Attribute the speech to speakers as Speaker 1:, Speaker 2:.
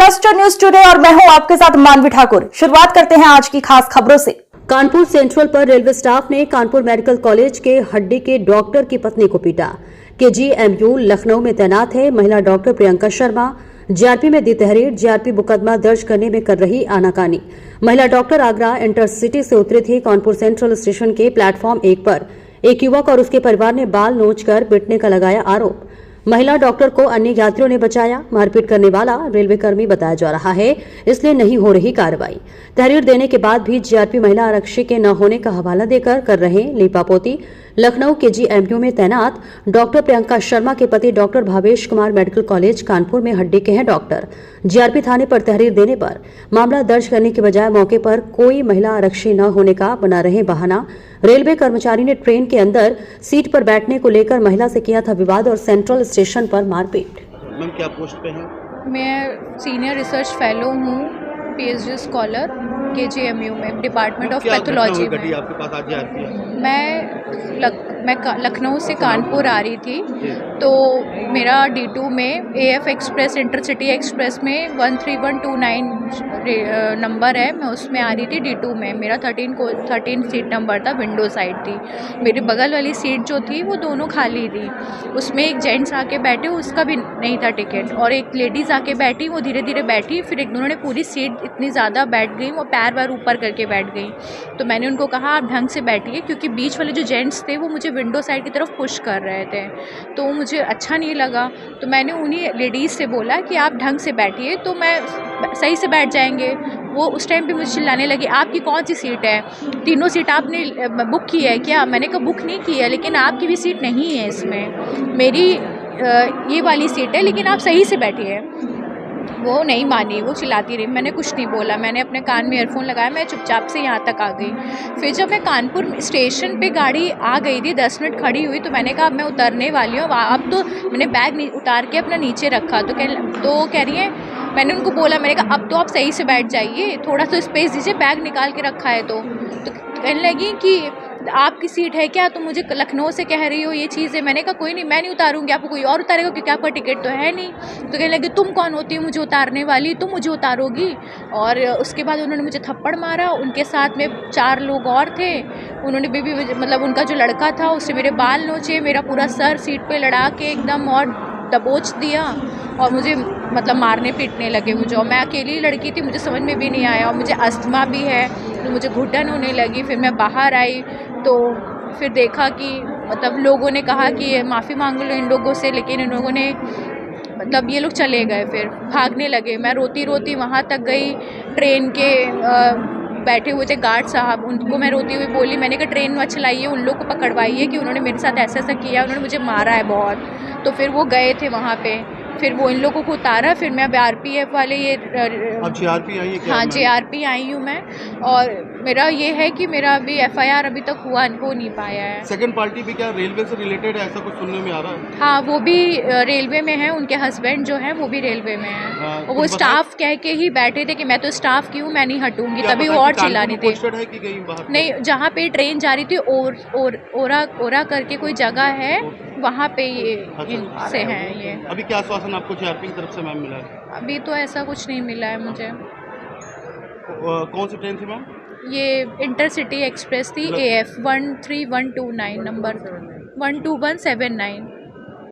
Speaker 1: Cluster news today और मैं हूं आपके साथ मानवी ठाकुर। शुरुआत करते हैं आज की खास खबरों से।
Speaker 2: कानपुर सेंट्रल पर रेलवे स्टाफ ने कानपुर मेडिकल कॉलेज के हड्डी के डॉक्टर की पत्नी को पीटा। केजीएमयू लखनऊ में तैनात है महिला डॉक्टर प्रियंका शर्मा जीआरपी में दी तहरीर। जीआरपी मुकदमा दर्ज करने में कर रही आनाकानी। महिला डॉक्टर आगरा इंटरसिटी से उतरी थी। कानपुर सेंट्रल स्टेशन के प्लेटफॉर्म 1 पर एक युवक और उसके परिवार ने बाल नोचकर पीटने का लगाया आरोप। महिला डॉक्टर को अन्य यात्रियों ने बचाया। मारपीट करने वाला रेलवे कर्मी बताया जा रहा है, इसलिए नहीं हो रही कार्रवाई। तहरीर देने के बाद भी जीआरपी महिला आरक्षी के न होने का हवाला देकर कर रहे लीपापोती। लखनऊ केजीएमयू में तैनात डॉक्टर प्रियंका शर्मा के पति doctor Bhavesh Kumar medical college Kanpur में हड्डी के हैं डॉक्टर। जीआरपी थाने पर तहरीर देने पर मामला दर्ज करने के बजाय मौके पर कोई महिला आरक्षी न होने का बना रहे बहाना। रेलवे कर्मचारी ने ट्रेन के अंदर सीट पर बैठने को लेकर महिला से किया था विवाद और सेंट्रल स्टेशन पर मारपीट।
Speaker 3: मैम क्या पोस्ट पे हैं?
Speaker 4: मैं सीनियर रिसर्च फेलो हूँ, पीएचडी स्कॉलर केजीएमयू में, डिपार्टमेंट ऑफ पैथोलॉजी में।
Speaker 3: आपके पास आज आती है?
Speaker 4: मैं लखनऊ से कानपुर आ रही थी, तो मेरा D2 में AF एक्सप्रेस इंटरसिटी एक्सप्रेस में 13129 नंबर है, मैं उसमें आ रही थी D2 में। मेरा 13 सीट नंबर था, विंडो साइड थी। मेरे बगल वाली सीट जो थी वो दोनों खाली थी। उसमें एक जेंट्स आके बैठे, उसका भी नहीं था टिकट, और एक लेडीज़ आके बैठी, वो धीरे धीरे बैठी। फिर एक दोनों ने पूरी सीट इतनी ज़्यादा बैठ गई, वो पैर वैर ऊपर करके बैठ गई। तो मैंने उनको कहा आप ढंग से बैठिए, क्योंकि बीच वाले जो जेंट्स थे वो मुझे विंडो साइड की तरफ पुश कर रहे थे, तो मुझे अच्छा नहीं लगा। तो मैंने उन्हीं लेडीज़ से बोला कि आप ढंग से बैठिए तो मैं सही से बैठ जाएंगे। वो उस टाइम पे मुझे चिल्लाने लगी, आपकी कौन सी सीट है? तीनों सीट आपने बुक की है क्या? मैंने कहा बुक नहीं की है, लेकिन आपकी भी सीट नहीं है इसमें, मेरी ये वाली सीट है, लेकिन आप सही से बैठिए। वो नहीं मानी, वो चिल्लाती रही। मैंने कुछ नहीं बोला, मैंने अपने कान में ईयरफोन लगाया, मैं चुपचाप से यहाँ तक आ गई। फिर जब मैं कानपुर स्टेशन पे गाड़ी आ गई थी, 10 मिनट खड़ी हुई, तो मैंने कहा अब मैं उतरने वाली हूँ। अब तो मैंने बैग उतार के अपना नीचे रखा, तो कह रही है, मैंने उनको बोला, मैंने कहा अब तो आप सही से बैठ जाइए, थोड़ा सा स्पेस दीजिए, बैग निकाल के रखा है। तो कहने लगी कि आपकी सीट है क्या? तो मुझे लखनऊ से कह रही हो ये चीज़ है। मैंने कहा कोई नहीं, मैं नहीं उतारूंगी, आपको कोई और उतारेगा, क्योंकि आपका टिकट तो है नहीं। तो कहने लगी तुम कौन होती हो मुझे उतारने वाली, तुम मुझे उतारोगी? और उसके बाद उन्होंने मुझे थप्पड़ मारा। उनके साथ में 4 लोग और थे, उन्होंने भी मतलब उनका जो लड़का था उससे मेरे बाल नोचे, मेरा पूरा सर सीट पर लड़ा के एकदम और दबोच दिया, और मुझे मतलब मारने पीटने लगे मुझे। और मैं अकेली लड़की थी, मुझे समझ में भी नहीं आया, और मुझे अस्थमा भी है, तो मुझे घुटन होने लगी। फिर मैं बाहर आई, तो फिर देखा कि मतलब लोगों ने कहा कि माफ़ी मांग लो इन लोगों से, लेकिन इन लोगों ने मतलब ये लोग चले गए, फिर भागने लगे। मैं रोती रोती वहाँ तक गई। ट्रेन के बैठे हुए थे गार्ड साहब, उनको मैं रोती हुई बोली, मैंने कहा ट्रेन मत चलाइए, उन लोग को पकड़वाइए कि उन्होंने मेरे साथ ऐसा किया, उन्होंने मुझे मारा है बहुत। तो फिर वो गए थे वहाँ पे, फिर वो इन लोगों को उतारा। फिर मैं अब आरपीएफ वाले ये
Speaker 3: अब जीआरपी आई है क्या?
Speaker 4: हाँ, जीआरपी आई हूँ मैं, और मेरा ये है कि मेरा अभी एफआईआर अभी तक हो नहीं पाया है।
Speaker 3: सेकंड पार्टी भी क्या रेलवे से रिलेटेड है, ऐसा कुछ सुनने में आ रहा है?
Speaker 4: हाँ, वो भी रेलवे में है, उनके हस्बैंड जो हैं वो भी रेलवे में हैं।
Speaker 3: हाँ,
Speaker 4: और वो स्टाफ कह के ही बैठे थे कि मैं तो स्टाफ की हूँ, मैं नहीं हटूंगी, तभी वो और चिल्ला रही थी। नहीं, जहाँ पे ट्रेन जा रही थी ओरा करके कोई जगह है, वहाँ पे ये इनसे हैं ये।
Speaker 3: अभी क्या आश्वासन आपको जीआरपी की तरफ से मैम मिला है?
Speaker 4: अभी तो ऐसा कुछ नहीं मिला है मुझे।
Speaker 3: कौन सी ट्रेन थी मैम?
Speaker 4: ये इंटरसिटी एक्सप्रेस थी, AF 13129 नंबर 12179।